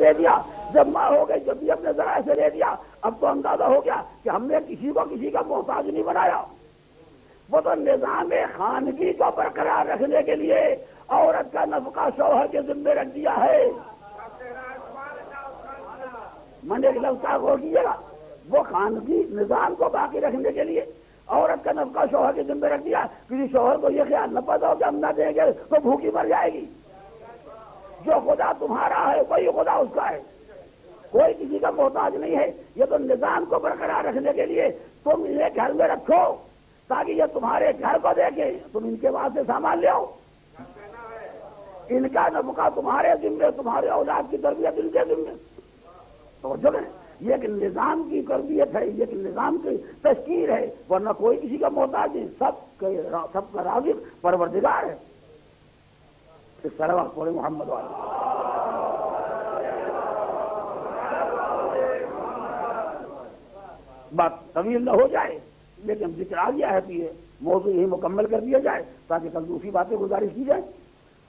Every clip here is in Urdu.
دے دیا، جب ماں ہو گئی جب بھی اپنے ذرائع سے دے دیا۔ اب تو اندازہ ہو گیا کہ ہم نے کسی کو کسی کا محتاج نہیں بنایا۔ وہ تو نظام خانگی کو برقرار رکھنے کے لیے عورت کا نفقہ شوہر کے ذمے رکھ دیا ہے۔ میں نے ایک لفظ غور کیجیے گا، وہ خانگی نظام کو باقی رکھنے کے لیے عورت کا نفقہ شوہر کے ذمہ رکھ دیا۔ کسی شوہر کو یہ خیال نہ پیدا ہو کہ ہم نہ دیں گے تو بھوکی مر جائے گی۔ جو خدا تمہارا ہے وہی خدا اس کا ہے، کوئی کسی کا محتاج نہیں ہے۔ یہ تو نظام کو برقرار رکھنے کے لیے تم انہیں گھر میں رکھو تاکہ یہ تمہارے گھر کو دیکھیں، تم ان کے واسطے سامان لے آؤ، ان کا نفقہ تمہارے ذمے، تمہارے اولاد کی تربیت ان کے ذمے۔ توجہ کریں، یہ ایک نظام کی تربیت ہے، یہ ایک نظام کی تشکیل ہے، ورنہ کوئی کسی کا محتاج نہیں، سب کا رازق پروردگار ہے۔ اس طرح پورے محمد والے بات طویل نہ ہو جائے، لیکن ذکر آ گیا ہے کہ یہ موضوع ہی مکمل کر دیا جائے تاکہ کل دوسری باتیں گزارش کی جائیں۔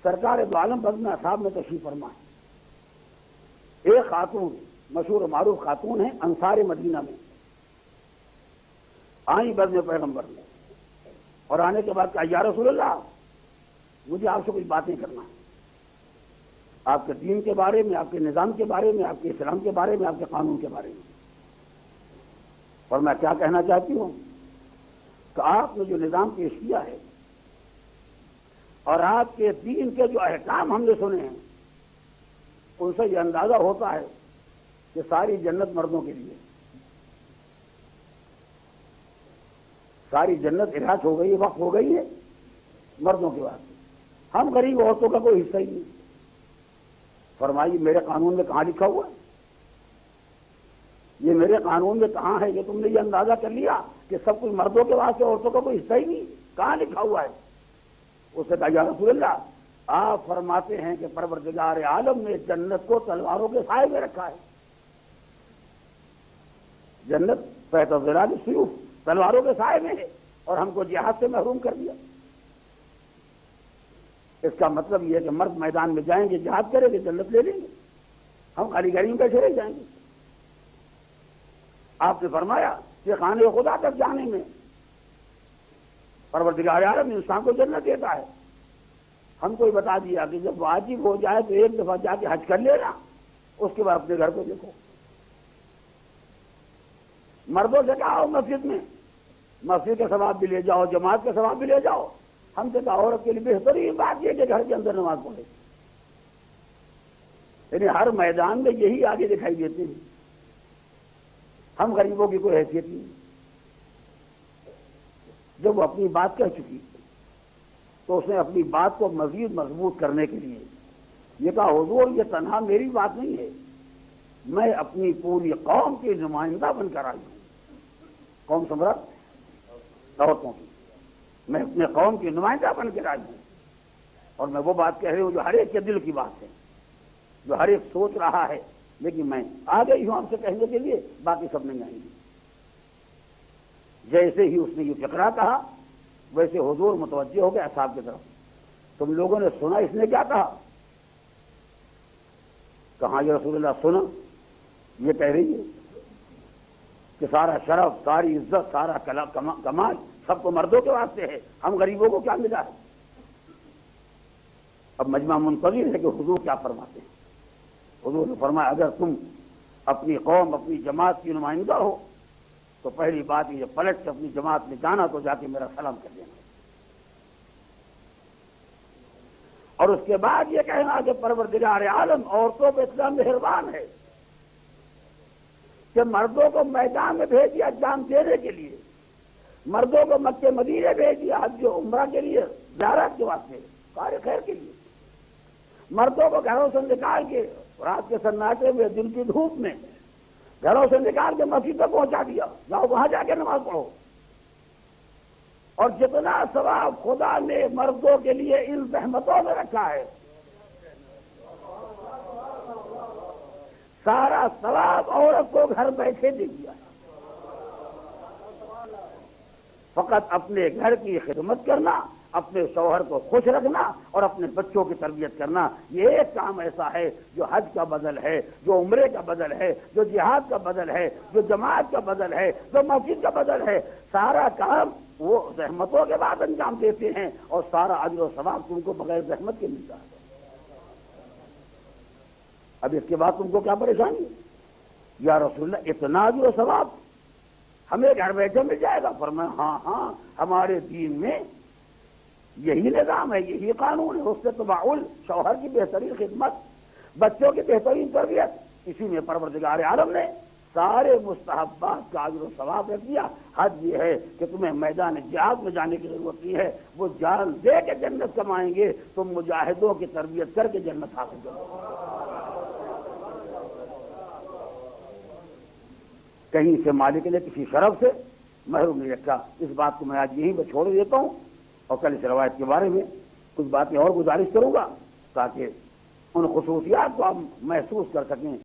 سرکار دو عالم بزم اصحاب میں تشریف فرما ہے، ایک خاتون مشہور و معروف خاتون ہیں انصار مدینہ میں، آئی بزم پیغمبر میں، اور آنے کے بعد کہا یا رسول اللہ مجھے آپ سے کچھ باتیں کرنا ہے، آپ کے دین کے بارے میں، آپ کے نظام کے بارے میں، آپ کے اسلام کے بارے میں، آپ کے قانون کے بارے میں۔ اور میں کیا کہنا چاہتی ہوں کہ آپ نے جو نظام پیش کیا ہے اور آپ کے دین کے جو احکام ہم نے سنے ہیں ان سے یہ اندازہ ہوتا ہے کہ ساری جنت مردوں کے لیے، ساری جنت احاطہ ہو گئی، وقف ہو گئی ہے مردوں کے واسطے، ہم غریب عورتوں کا کوئی حصہ ہی نہیں۔ فرمائیے میرے قانون میں کہاں لکھا ہوا ہے؟ یہ میرے قانون میں کہاں ہے؟ یہ تم نے یہ اندازہ کر لیا کہ سب کچھ مردوں کے واسطے، عورتوں کا کوئی حصہ ہی نہیں، کہاں لکھا ہوا ہے؟ اس نے کہا یا رسول اللہ آپ فرماتے ہیں کہ پروردگار عالم نے جنت کو تلواروں کے سائے میں رکھا ہے، جنت تحت ظلال السیوف، تلواروں کے سائے میں ہے، اور ہم کو جہاد سے محروم کر دیا۔ اس کا مطلب یہ ہے کہ مرد میدان میں جائیں گے، جہاد کریں گے، جنت لے لیں گے، ہم خالی گھر میں بیٹھے رہ جائیں گے۔ آپ نے فرمایا کہ خانے خدا تک جانے میں پروردگار عالم انسان کو جنت دیتا ہے۔ ہم کو یہ بتا دیا کہ جب واجب ہو جائے تو ایک دفعہ جا کے حج کر لینا، اس کے بعد اپنے گھر کو دیکھو۔ مردوں سے کہا ہو مسجد میں، مسجد کا ثواب بھی لے جاؤ، جماعت کا ثواب بھی لے جاؤ۔ ہم سے کہا عورت کے لیے بہترین بات یہ کہ گھر کے اندر نماز پڑھے، یعنی ہر میدان میں یہی آگے دکھائی دیتے ہیں۔ ہم غریبوں کی کوئی حیثیت نہیں۔ جب وہ اپنی بات کہہ چکی تو اس نے اپنی بات کو مزید مضبوط کرنے کے لیے یہ کہا حضور یہ تنہا میری بات نہیں ہے، میں اپنی پوری قوم کی نمائندہ بن کر آئی ہوں۔ قوم سمرت عورتوں کی، میں اپنے قوم کی نمائندہ بن کر آئی ہوں، اور میں وہ بات کہہ رہی ہوں جو ہر ایک کے دل کی بات ہے، جو ہر ایک سوچ رہا ہے، لیکن میں آ گئی ہوں آپ سے کہنے کے لیے، باقی سب نہیں آئیں گے۔ جیسے ہی اس نے یہ فقرہ کہا ویسے حضور متوجہ ہو گئے اصحاب کی طرف، تم لوگوں نے سنا اس نے کیا کہا؟ کہاں یا رسول اللہ سنا، یہ کہہ رہی ہے کہ سارا شرف، ساری عزت، سارا کمال سب کو مردوں کے واسطے ہے، ہم غریبوں کو کیا ملا ہے؟ اب مجمع منتظر ہے کہ حضور کیا فرماتے ہیں۔ حضور نے فرمایا اگر تم اپنی قوم، اپنی جماعت کی نمائندہ ہو تو پہلی بات یہ پلٹ کے اپنی جماعت میں جانا تو جا کے میرا سلام کر دینا، اور اس کے بعد یہ کہنا کہ پروردگار عالم عورتوں پہ اتنا مہربان ہے کہ مردوں کو میدان میں بھیج دیا جان دینے کے لیے، مردوں کو مکے مدینے بھیج دیا حج و عمرہ کے لیے، زیارت کے واسطے، کار خیر کے لیے، مردوں کو گھروں سے نکال کے رات کے سناٹے میں، دن کی دھوپ میں گھروں سے نکال کے مسجد تک پہنچا دیا، جاؤ وہاں جا کے نماز پڑھو۔ اور جتنا ثواب خدا نے مردوں کے لیے ان زحمتوں میں رکھا ہے، سارا ثواب عورت کو گھر بیٹھے دے دیا ہے۔ فقط اپنے گھر کی خدمت کرنا، اپنے شوہر کو خوش رکھنا اور اپنے بچوں کی تربیت کرنا، یہ ایک کام ایسا ہے جو حج کا بدل ہے، جو عمرے کا بدل ہے، جو جہاد کا بدل ہے، جو جماعت کا بدل ہے، جو مسجد کا بدل ہے۔ سارا کام وہ زحمتوں کے بعد انجام دیتے ہیں اور سارا اجر و ثواب تم کو بغیر زحمت کے ملتا ہے۔ اب اس کے بعد تم کو کیا پریشانی؟ یا رسول اللہ اتنا اجر و ثواب ہمیں گھر بیٹھے مل جائے گا؟ فرمایا ہاں ہاں، ہمارے دین میں یہی نظام ہے، یہی قانون ہے۔ حسن تباعل، شوہر کی بہترین خدمت، بچوں کی بہترین تربیت، اسی میں پروردگار عالم نے سارے مستحبات کا اجر و ثواب رکھ دیا۔ حج یہ ہے کہ تمہیں میدان جہاد میں جانے کی ضرورت نہیں ہے، وہ جان دے کے جنت کمائیں گے، تم مجاہدوں کی تربیت کر کے جنت حاصل کرو۔ کہیں سے مالک نے کسی شرف سے محروم نہیں رکھا۔ اس بات کو میں آج یہیں پہ چھوڑ دیتا ہوں اور کل اس روایت کے بارے میں کچھ باتیں اور گزارش کروں گا تاکہ ان خصوصیات کو ہم محسوس کر سکیں۔